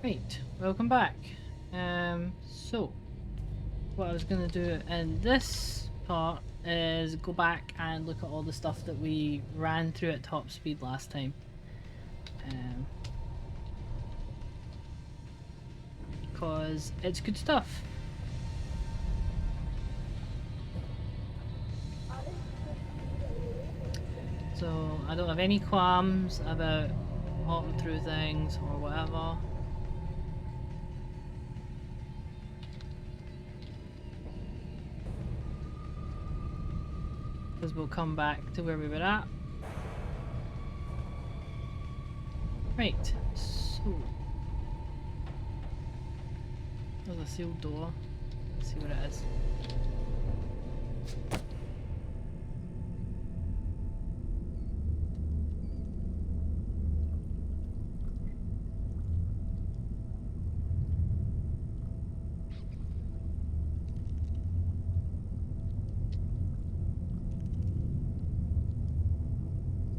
Right, welcome back. So what I was going to do in this part is go back and look at all the stuff that we ran through at top speed last time. Because it's good stuff. So I don't have any qualms about hopping through things or whatever. Because we'll come back to where we were at. Right, so there's a sealed door. Let's see what it is.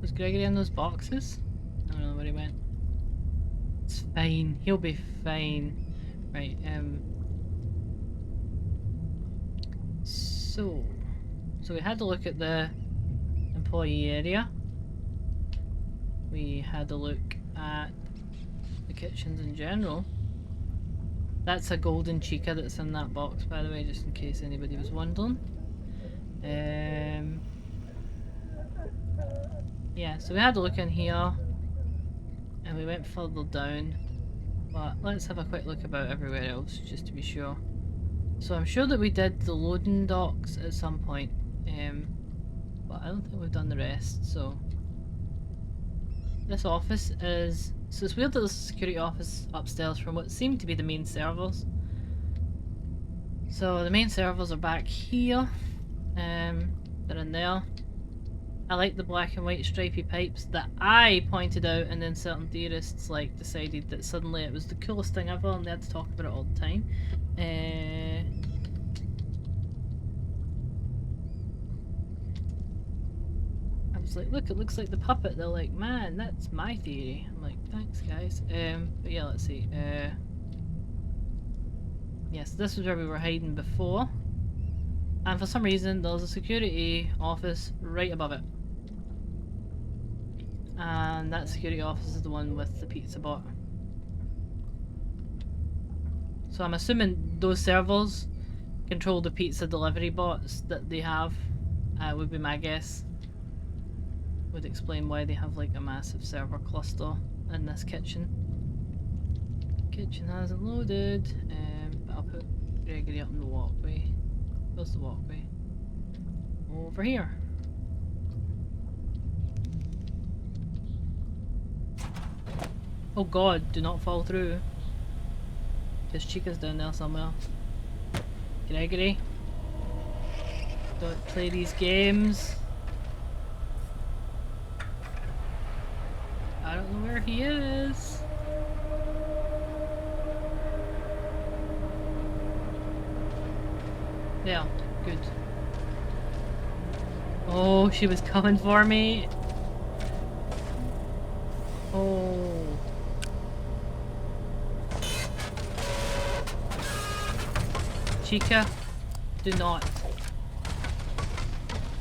Was Gregory in those boxes? I don't know where he went. It's fine. He'll be fine. Right, So we had to look at the employee area. We had to look at the kitchens in general. That's a golden chica that's in that box, by the way, just in case anybody was wondering. Yeah, so we had to look in here, and we went further down. But let's have a quick look about everywhere else, just to be sure. So I'm sure that we did the loading docks at some point, but I don't think we've done the rest, so... This office is... So it's weird that there's a security office upstairs from what seemed to be the main servers. So the main servers are back here. They're in there. I like the black and white stripy pipes that I pointed out, and then certain theorists like decided that suddenly it was the coolest thing ever and they had to talk about it all the time. I was like, look, it looks like the puppet. They're like, man, that's my theory. I'm like, thanks guys. But yeah, let's see. Yes, this was where we were hiding before. And for some reason, there's a security office right above it. And that security office is the one with the pizza bot. So I'm assuming those servers control the pizza delivery bots that they have, would be my guess. Would explain why they have like a massive server cluster in this kitchen. Kitchen hasn't loaded, but I'll put Gregory up in the walkway. Where's the walkway? Over here. Oh god, do not fall through. Because Chica's down there somewhere. Gregory. Don't play these games. I don't know where he is. Yeah, good. Oh, she was coming for me. Oh. Chica, do not.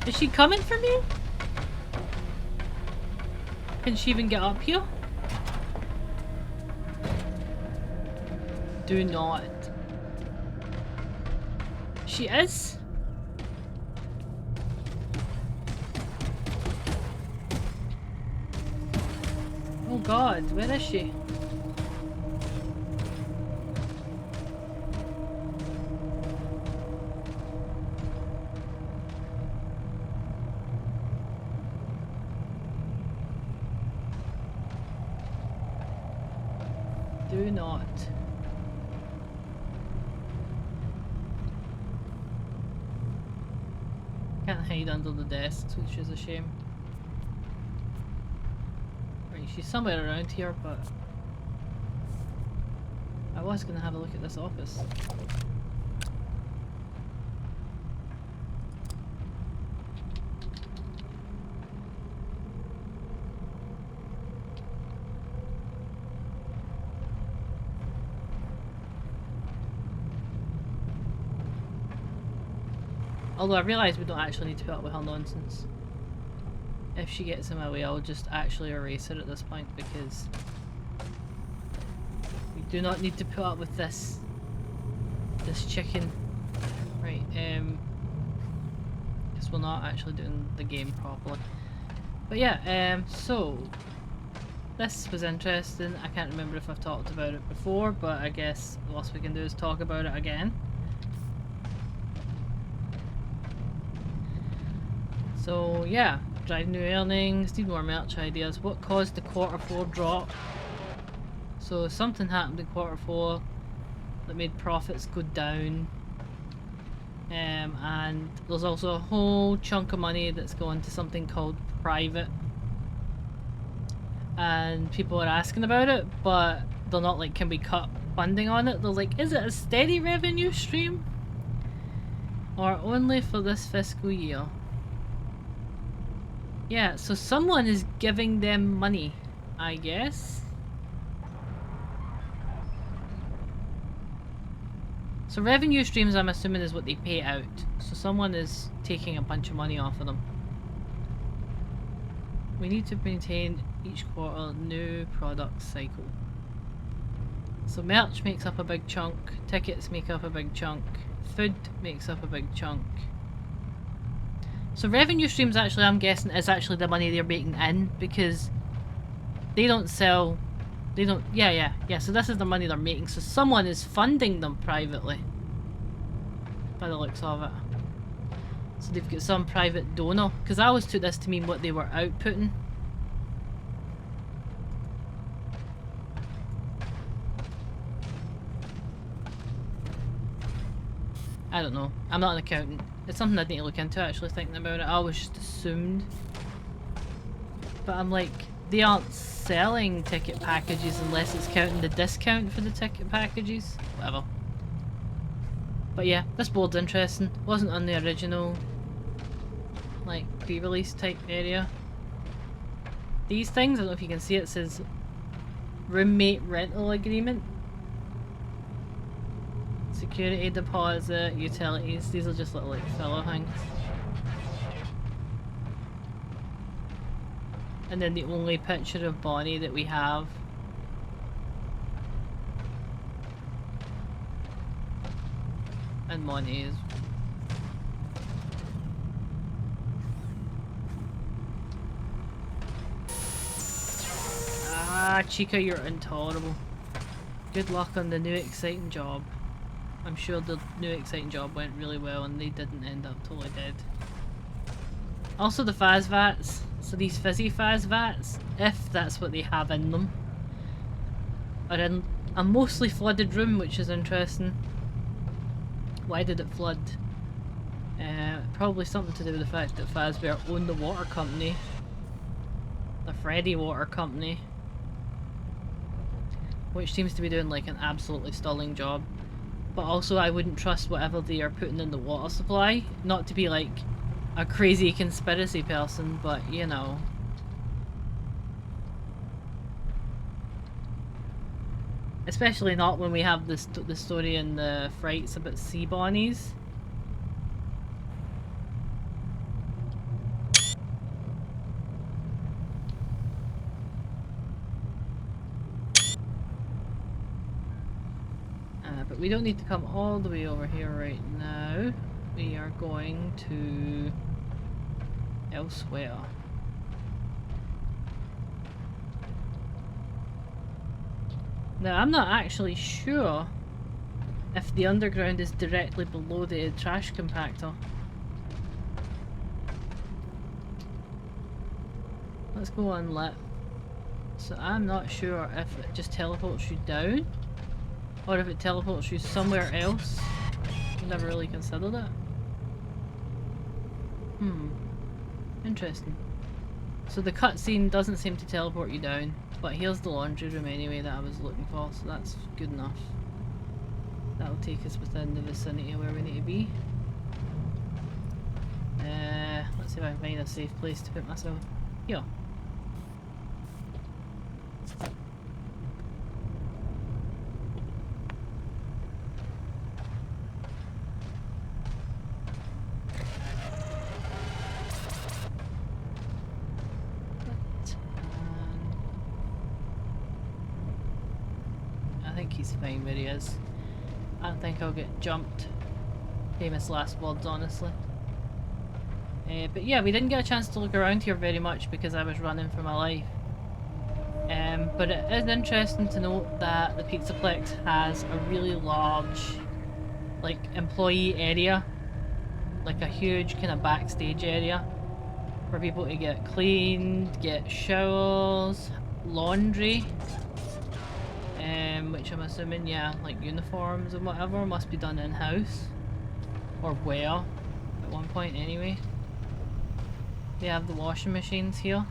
Is she coming for me? Can she even get up here? Do not. She is? Oh god, where is she? Do not. Can't hide under the desks, which is a shame. Right, she's somewhere around here, but I was gonna have a look at this office. Although I realise we don't actually need to put up with her nonsense. If she gets in my way, I'll just actually erase her at this point because we do not need to put up with this chicken. Right, because we're not actually doing the game properly. But yeah, so this was interesting. I can't remember if I've talked about it before, but I guess the worst we can do is talk about it again. So yeah, drive new earnings, need more merch ideas. What caused the Q4 drop? So something happened in Q4 that made profits go down. And there's also a whole chunk of money that's going to something called private. And people are asking about it, but they're not like, can we cut funding on it? They're like, is it a steady revenue stream? Or only for this fiscal year? Yeah, so someone is giving them money, I guess. So revenue streams, I'm assuming, is what they pay out. So someone is taking a bunch of money off of them. We need to maintain each quarter new product cycle. So merch makes up a big chunk, tickets make up a big chunk, food makes up a big chunk. So revenue streams, actually, I'm guessing, is actually the money they're making in, because they don't sell, they don't, yeah, so this is the money they're making, so someone is funding them privately, by the looks of it. So they've got some private donor, because I always took this to mean what they were outputting. I don't know. I'm not an accountant. It's something I need to look into, actually, thinking about it. I always just assumed. But I'm like, they aren't selling ticket packages unless it's counting the discount for the ticket packages. Whatever. But yeah, this board's interesting. Wasn't on the original, like, pre-release type area. These things, I don't know if you can see it, says roommate rental agreement. Security deposit, utilities, these are just little like filler things. And then the only picture of Bonnie that we have. And Monty is. Ah, Chica, you're intolerable. Good luck on the new exciting job. I'm sure the new exciting job went really well and they didn't end up totally dead. Also the Faz Vats, so these fizzy Faz Vats, if that's what they have in them, are in a mostly flooded room, which is interesting. Why did it flood? Probably something to do with the fact that Fazbear owned the water company. The Freddy water company. Which seems to be doing like an absolutely stunning job. But also I wouldn't trust whatever they are putting in the water supply. Not to be like a crazy conspiracy person, but you know. Especially not when we have this the story in the Frights about sea bonnies. But we don't need to come all the way over here right now. We are going to elsewhere. Now, I'm not actually sure if the underground is directly below the trash compactor. Let's go unlit. So I'm not sure if it just teleports you down, or if it teleports you somewhere else. I've never really considered it. Interesting. So the cutscene doesn't seem to teleport you down, but here's the laundry room anyway that I was looking for, so that's good enough. That'll take us within the vicinity of where we need to be. Let's see if I can find a safe place to put myself. Here. think he's fine where he is. I don't think I'll get jumped. Famous last words, honestly. But yeah, we didn't get a chance to look around here very much because I was running for my life. But it is interesting to note that the Pizzaplex has a really large, like, employee area. Like a huge kind of backstage area for people to get cleaned, get showers, laundry. Which I'm assuming, yeah, like uniforms and whatever must be done in-house. Or where, at one point anyway. They have the washing machines here.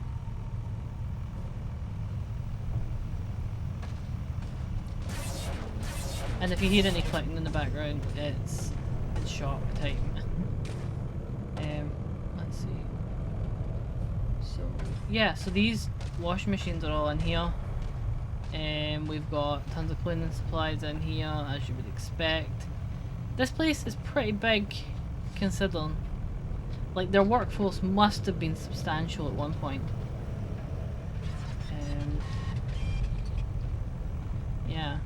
And if you hear any clicking in the background, it's shock time. Let's see. So yeah, so these washing machines are all in here. We've got tons of cleaning supplies in here, as you would expect. This place is pretty big, considering. Like, their workforce must have been substantial at one point. Yeah.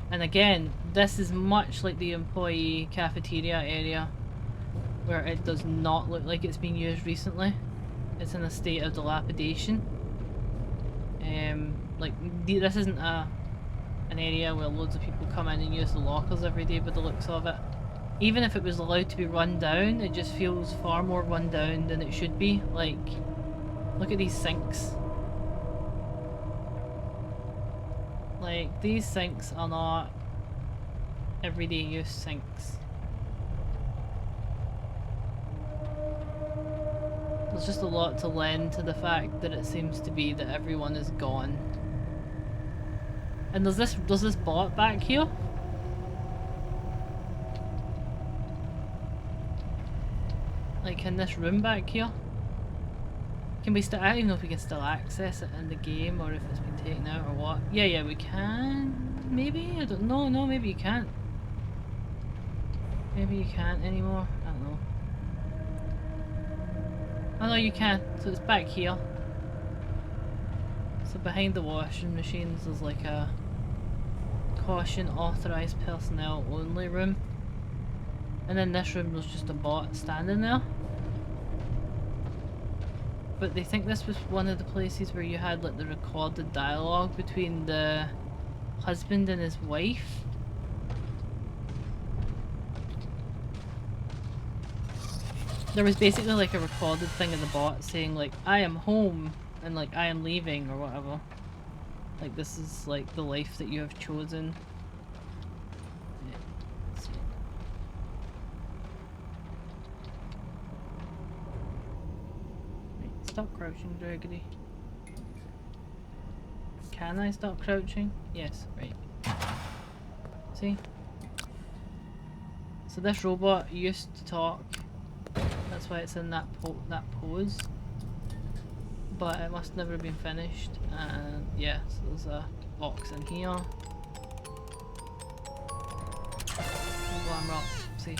And again, this is much like the employee cafeteria area, where it does not look like it's been used recently. It's in a state of dilapidation. Like, this isn't an area where loads of people come in and use the lockers every day by the looks of it. Even if it was allowed to be run down, it just feels far more run down than it should be. Like, look at these sinks. Like, these sinks are not everyday use sinks. There's just a lot to lend to the fact that it seems to be that everyone is gone. And there's this bot back here. Like in this room back here. Can we still, I don't even know if we can still access it in the game or if it's been taken out or what. Yeah, we can. Maybe? I don't know. No, maybe you can't. Maybe you can't anymore. I don't know. Oh no, you can. So it's back here. So behind the washing machines there's like a caution authorized personnel only room. And in this room there's just a bot standing there. But they think this was one of the places where you had like the recorded dialogue between the husband and his wife. There was basically like a recorded thing of the bot saying like, I am home, and like, I am leaving, or whatever. Like, this is like the life that you have chosen. Yeah, let's see. Right, stop crouching, Gregory. Can I stop crouching? Yes, right. See? So this robot used to talk. That's why it's in that pose. But it must never have been finished. And yeah, so there's a box in here. Glam rock, see.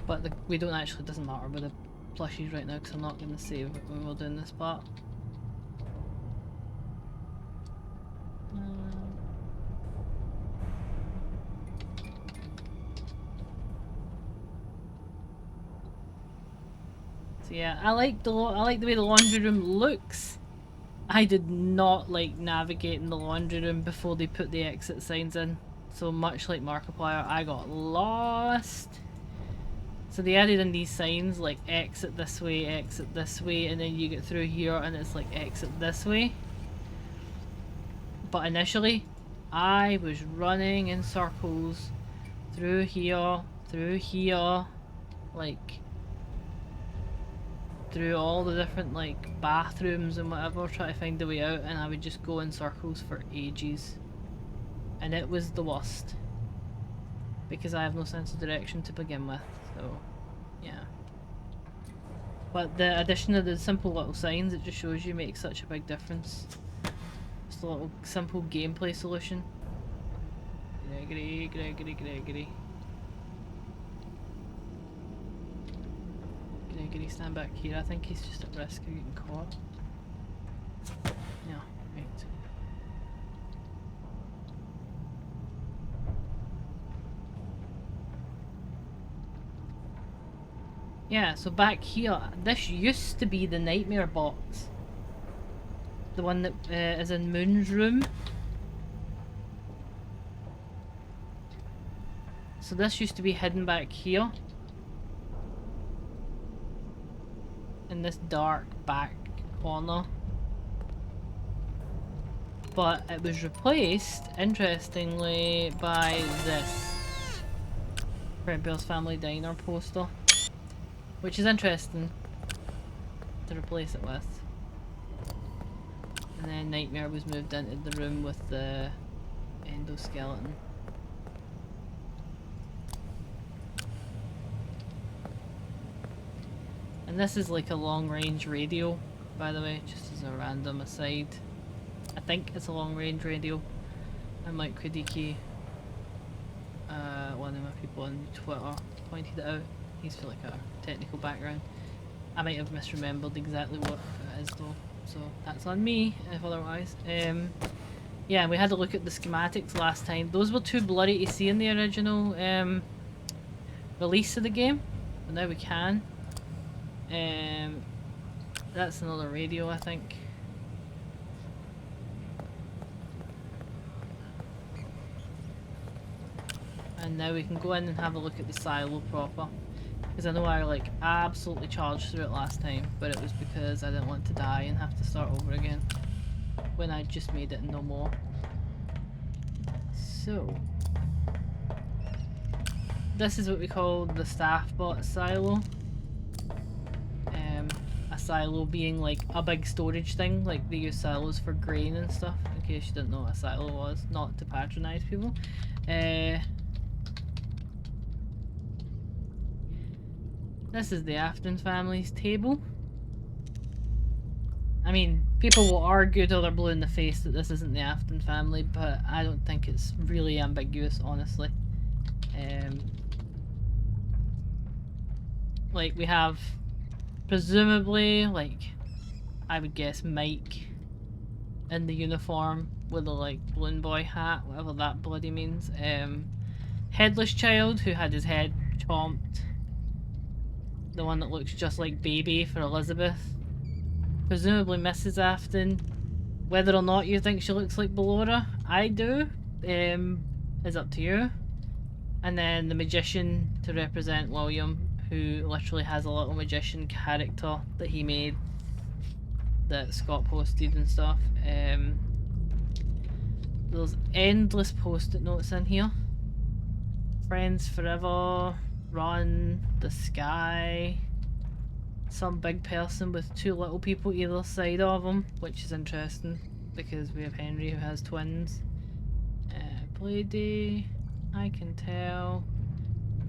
But we don't actually, doesn't matter with the plushies right now because I'm not going to save it when we're doing this part. So yeah, I like the way the laundry room looks. I did not like navigating the laundry room before they put the exit signs in. So much like Markiplier, I got lost. So they added in these signs like exit this way, and then you get through here and it's like exit this way. But initially, I was running in circles through here, like through all the different like bathrooms and whatever, trying to find the way out, and I would just go in circles for ages. And it was the worst. Because I have no sense of direction to begin with, so yeah. But the addition of the simple little signs, it just shows you, makes such a big difference. Just a little simple gameplay solution. Gregory. can he stand back here? I think he's just at risk of getting caught. Yeah, right. Yeah, so back here, this used to be the nightmare box. The one that is in Moon's room. So this used to be hidden back here. In this dark back corner. But it was replaced, interestingly, by this Freddy's Family Diner poster. Which is interesting to replace it with. And then Nightmare was moved into the room with the endoskeleton. And this is like a long range radio, by the way, just as a random aside. I think it's a long range radio. And Mike Kudiki, one of my people on Twitter, pointed it out. He's for like a technical background. I might have misremembered exactly what it is though, so that's on me if otherwise. Yeah, we had a look at the schematics last time. Those were too blurry to see in the original release of the game, but now we can. That's another radio, I think. And now we can go in and have a look at the silo proper. Because I know I like absolutely charged through it last time, but it was because I didn't want to die and have to start over again. When I just made it no more. So this is what we call the staffbot silo. A silo being like a big storage thing, like they use silos for grain and stuff, in case you didn't know what a silo was, not to patronise people. This is the Afton family's table. I mean, people will argue till they're blue in the face that this isn't the Afton family, but I don't think it's really ambiguous, honestly. Like, we have, presumably, like, I would guess Mike in the uniform with the, like, balloon boy hat, whatever that bloody means. Headless child who had his head chomped. The one that looks just like Baby for Elizabeth. Presumably Mrs. Afton. Whether or not you think she looks like Ballora, I do, is up to you. And then the magician to represent William, who literally has a little magician character that he made that Scott posted and stuff. There's endless post-it notes in here. Friends forever, run, the sky, some big person with two little people either side of him, which is interesting because we have Henry who has twins. Blady, I can tell.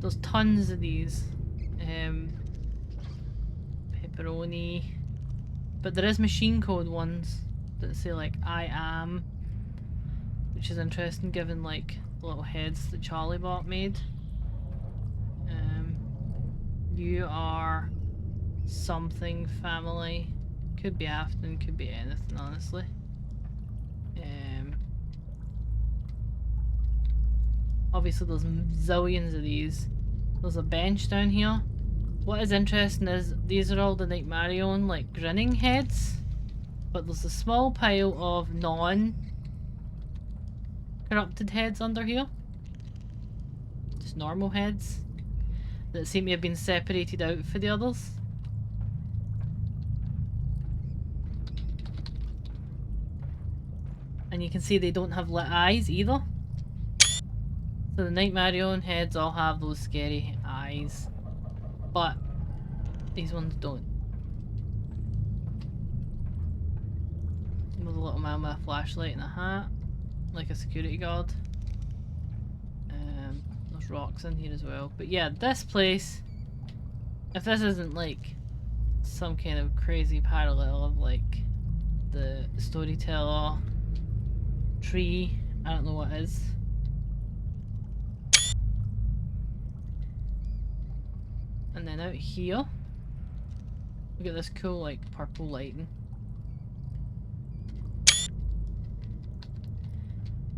There's tons of these. Pepperoni. But there is machine code ones that say like I am, which is interesting given like the little heads that Charlie Bot made. You are something family. Could be Afton, could be anything, honestly. Obviously there's zillions of these. There's a bench down here. What is interesting is these are all the Nightmarion like grinning heads, but there's a small pile of non-corrupted heads under here. Just normal heads that seem to have been separated out for the others. And you can see they don't have lit eyes either. So the Nightmarion heads all have those scary eyes, but these ones don't. There's a little man with a flashlight and a hat, like a security guard. There's rocks in here as well. But yeah, this place, if this isn't like some kind of crazy parallel of like the storyteller tree, I don't know what is. And then out here, Look at this cool, like, purple lighting.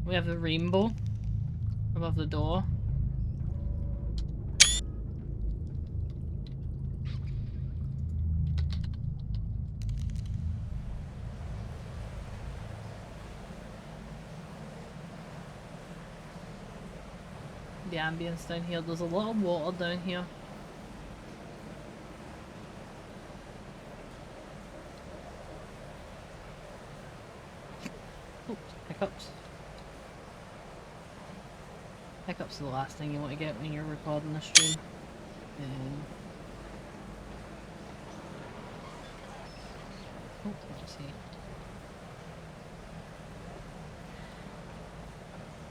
We have the rainbow above the door. The ambience down here. There's a lot of water down here. Oh, hiccups. Hiccups are the last thing you want to get when you're recording a stream. Oh, let's see.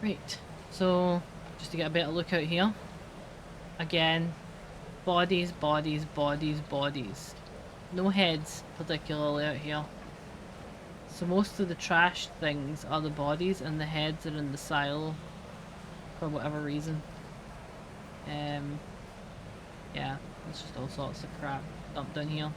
Right, so just to get a better look out here. Again, bodies, bodies, bodies, bodies. No heads particularly out here. So most of the trash things are the bodies and the heads are in the silo for whatever reason. Yeah, there's just all sorts of crap dumped down here.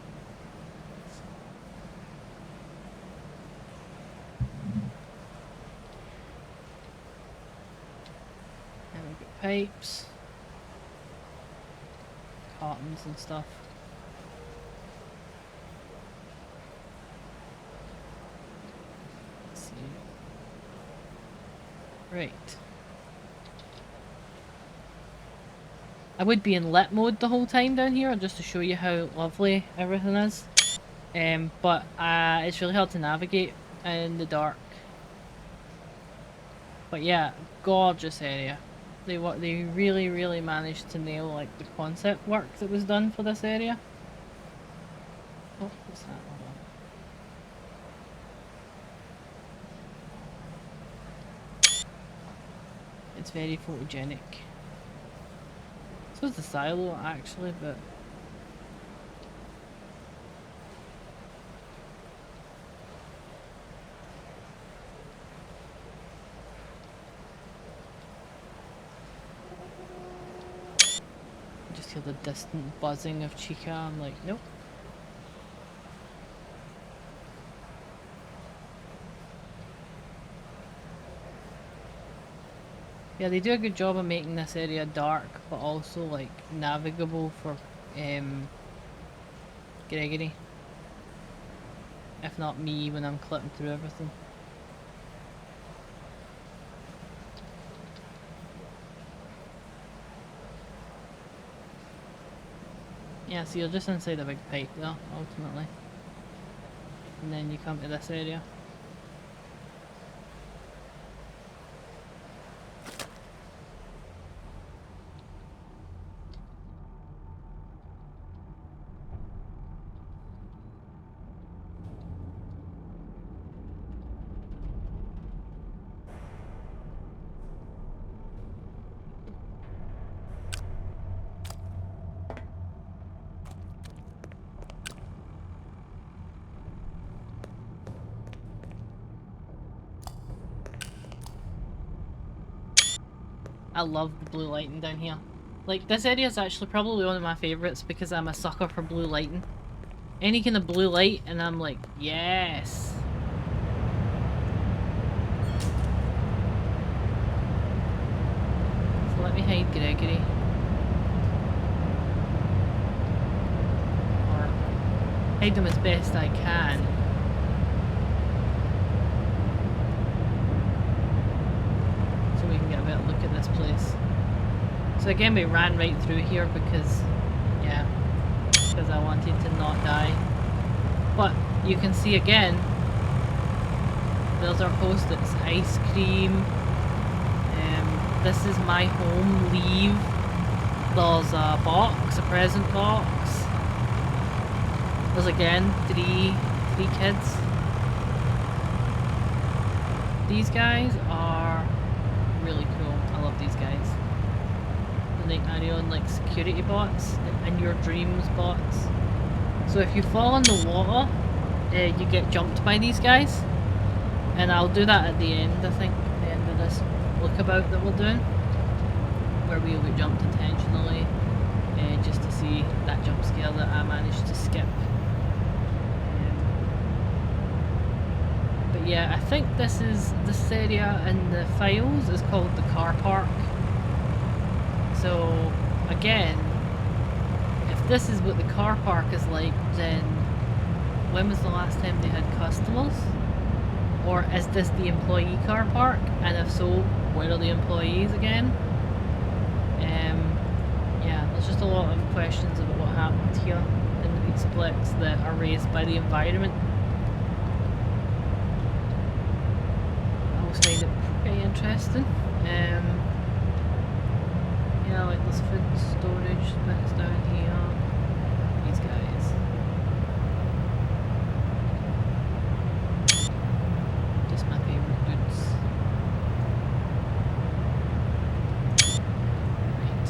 And we've got pipes, cartons and stuff. Let's see. Right. I would be in lit mode the whole time down here just to show you how lovely everything is. But it's really hard to navigate in the dark. But yeah, gorgeous area. They really managed to nail like the concept work that was done for this area. Oh, what's that? Hold on. It's very photogenic. So is the silo actually, but I just hear the distant buzzing of Chica. I'm like, nope. Yeah, they do a good job of making this area dark, but also like navigable for Gregory. If not me when I'm clipping through everything. Yeah, so you're just inside a big pipe there, ultimately. And then you come to this area. I love the blue lighting down here. Like, this area is actually probably one of my favourites because I'm a sucker for blue lighting. Any kind of blue light and I'm like, yes! So let me hide Gregory. Or hide him as best I can. So we can get a better look at this place. So again, we ran right through here because, yeah, because I wanted to not die. But you can see again, there's our post-its, ice cream, this is my home, leave, there's a box, a present box, there's again three kids. These guys are really cool, I love these guys. Like Mario and like security bots and your dreams bots. So if you fall in the water, you get jumped by these guys, and I'll do that at the end. I think at the end of this lookabout that we're doing, where we'll get jumped intentionally, just to see that jump scare that I managed to skip yeah, I think this area in the files is called the car park. So again, if this is what the car park is like, then when was the last time they had customers? Or is this the employee car park? And if so, where are the employees again? Yeah, there's just a lot of questions about what happened here in the Pizzaplex that are raised by the environment. I always find it pretty interesting. Yeah, like there's food storage bits down here. These guys. Just my favourite goods. Right.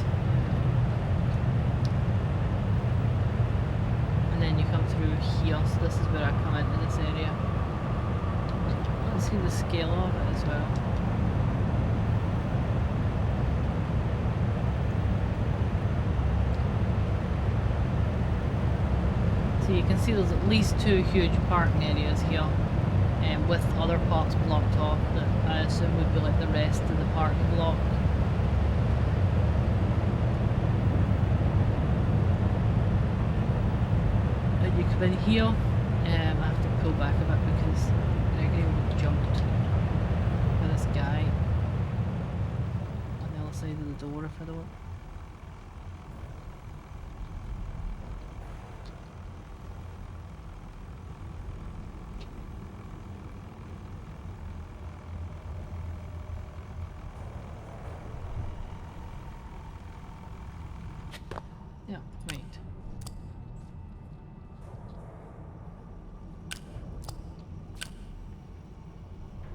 And then you come through here, so this is where I come into this area. Let's see the scale of it as well. So you can see there's at least 2 huge parking areas here, with other parts blocked off that I assume would be like the rest of the parking block. And you come in here, I have to pull back a bit because Gregory jumped with this guy on the other side of the door if I don't. Yeah, right.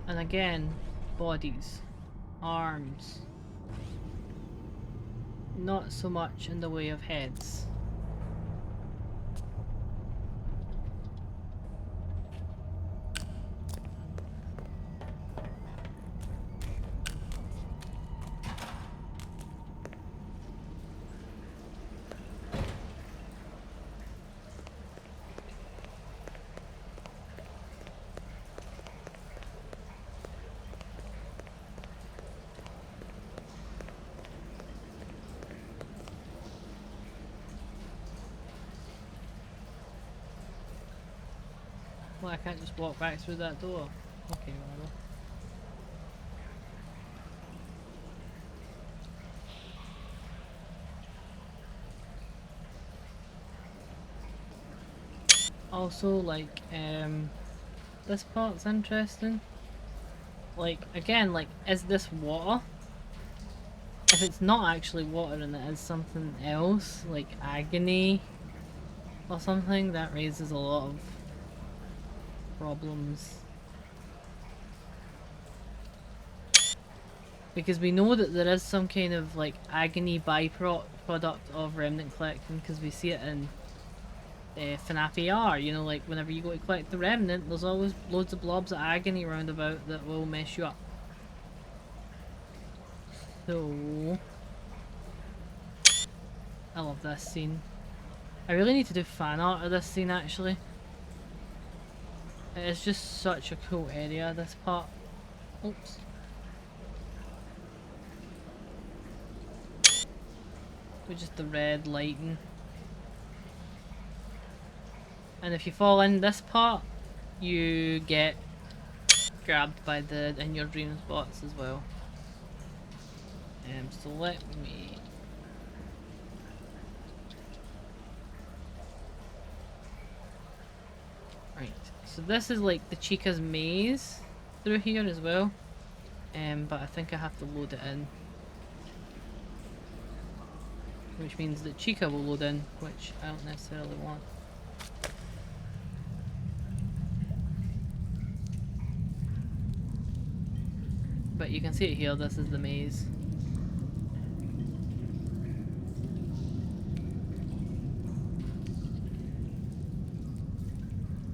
And again, bodies, arms, not so much in the way of heads. Well, I can't just walk back through that door. Okay, whatever. Also, like, this part's interesting. Like, again, like, is this water? If it's not actually water and it is something else, like agony or something, that raises a lot of problems. Because we know that there is some kind of like agony byproduct of remnant collecting, because we see it in FNAF AR, you know, like whenever you go to collect the remnant, there's always loads of blobs of agony around about that will mess you up. So I love this scene. I really need to do fan art of this scene actually. It's just such a cool area, this part. Oops. With just the red lighting. And if you fall in this part, you get grabbed by the in your dreams bots as well. So let me... Right, so this is like the Chica's maze through here as well. But I think I have to load it in. Which means that Chica will load in, which I don't necessarily want. But you can see it here, this is the maze.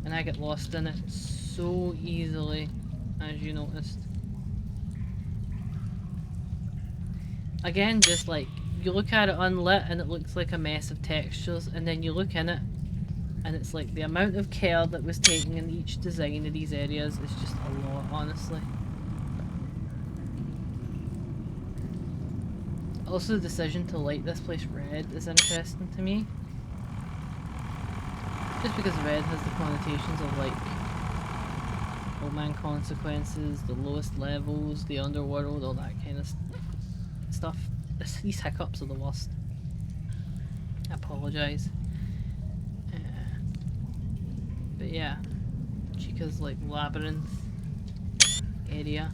And I get lost in it so easily, as you noticed. Again, just like, you look at it unlit and it looks like a mess of textures, and then you look in it And it's like the amount of care that was taken in each design of these areas is just a lot, honestly. Also, the decision to light this place red is interesting to me. Just because red has the connotations of like old man consequences, the lowest levels, the underworld, all that kind of stuff. These hiccups are the worst. I apologise. But yeah, Chica's like labyrinth area.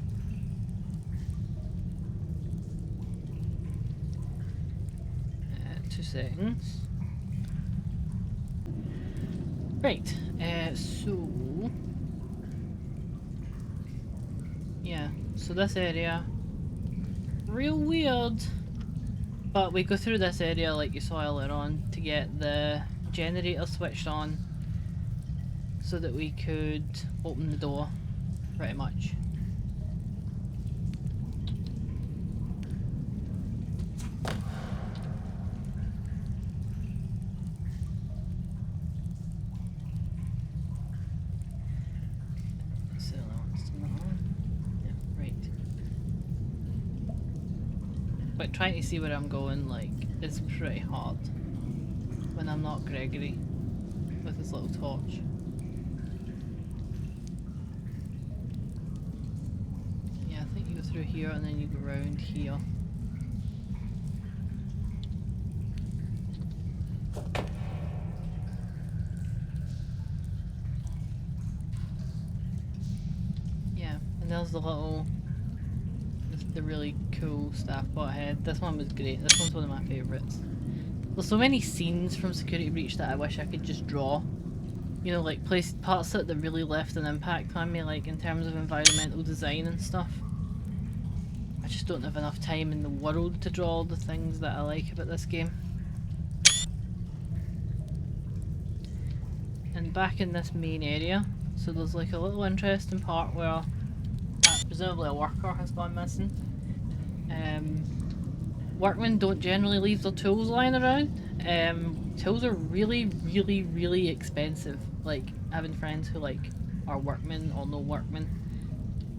2 seconds. Right, so yeah, so this area, real weird, but we go through this area like you saw earlier on to get the generator switched on so that we could open the door, pretty much. But trying to see where I'm going, like, is pretty hard when I'm not Gregory with his little torch. Yeah, I think you go through here and then you go around here. Yeah, and there's the little, the really cool staffbot head. This one was great. This one's one of my favourites. There's so many scenes from Security Breach that I wish I could just draw. You know, like parts that really left an impact on me, like in terms of environmental design and stuff. I just don't have enough time in the world to draw all the things that I like about this game. And back in this main area, so there's like a little interesting part where presumably a worker has gone missing. Workmen don't generally leave their tools lying around. Tools are really expensive. Like, having friends who like are workmen or no workmen,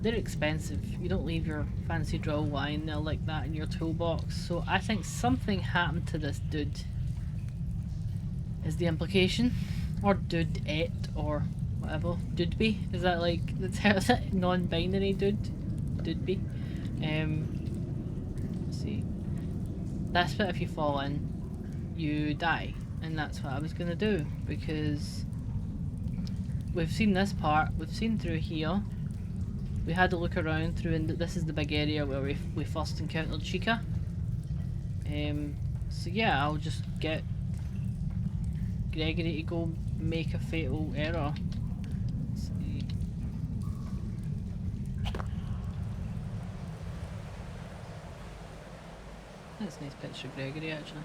they're expensive. You don't leave your fancy drill lying there like that in your toolbox. So I think something happened to this dude is the implication. Or dude-et, or whatever. Dude-be? Is that like the non-binary dude? Dude-be? Let's see. This bit, if you fall in, you die. And that's what I was gonna do, because we've seen this part, we've seen through here. We had to look around through, and this is the big area where we first encountered Chica. So yeah, I'll just get Gregory to go make a fatal error. Let's see. That's a nice picture of Gregory, actually.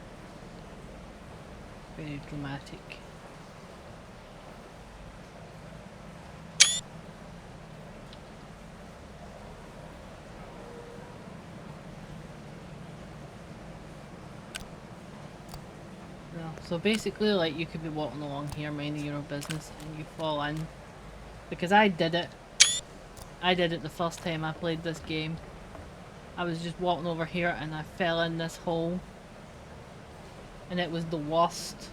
Very dramatic. So basically, like, you could be walking along here minding your own business and you fall in. Because I did it. I did it the first time I played this game. I was just walking over here and I fell in this hole. And it was the worst.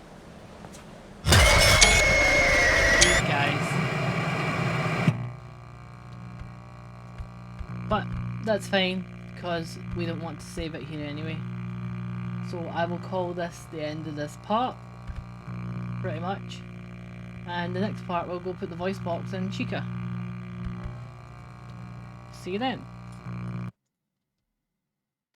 These guys. But that's fine, because we don't want to save it here anyway. So I will call this the end of this part, pretty much. And the next part we'll go put the voice box in Chica. See you then.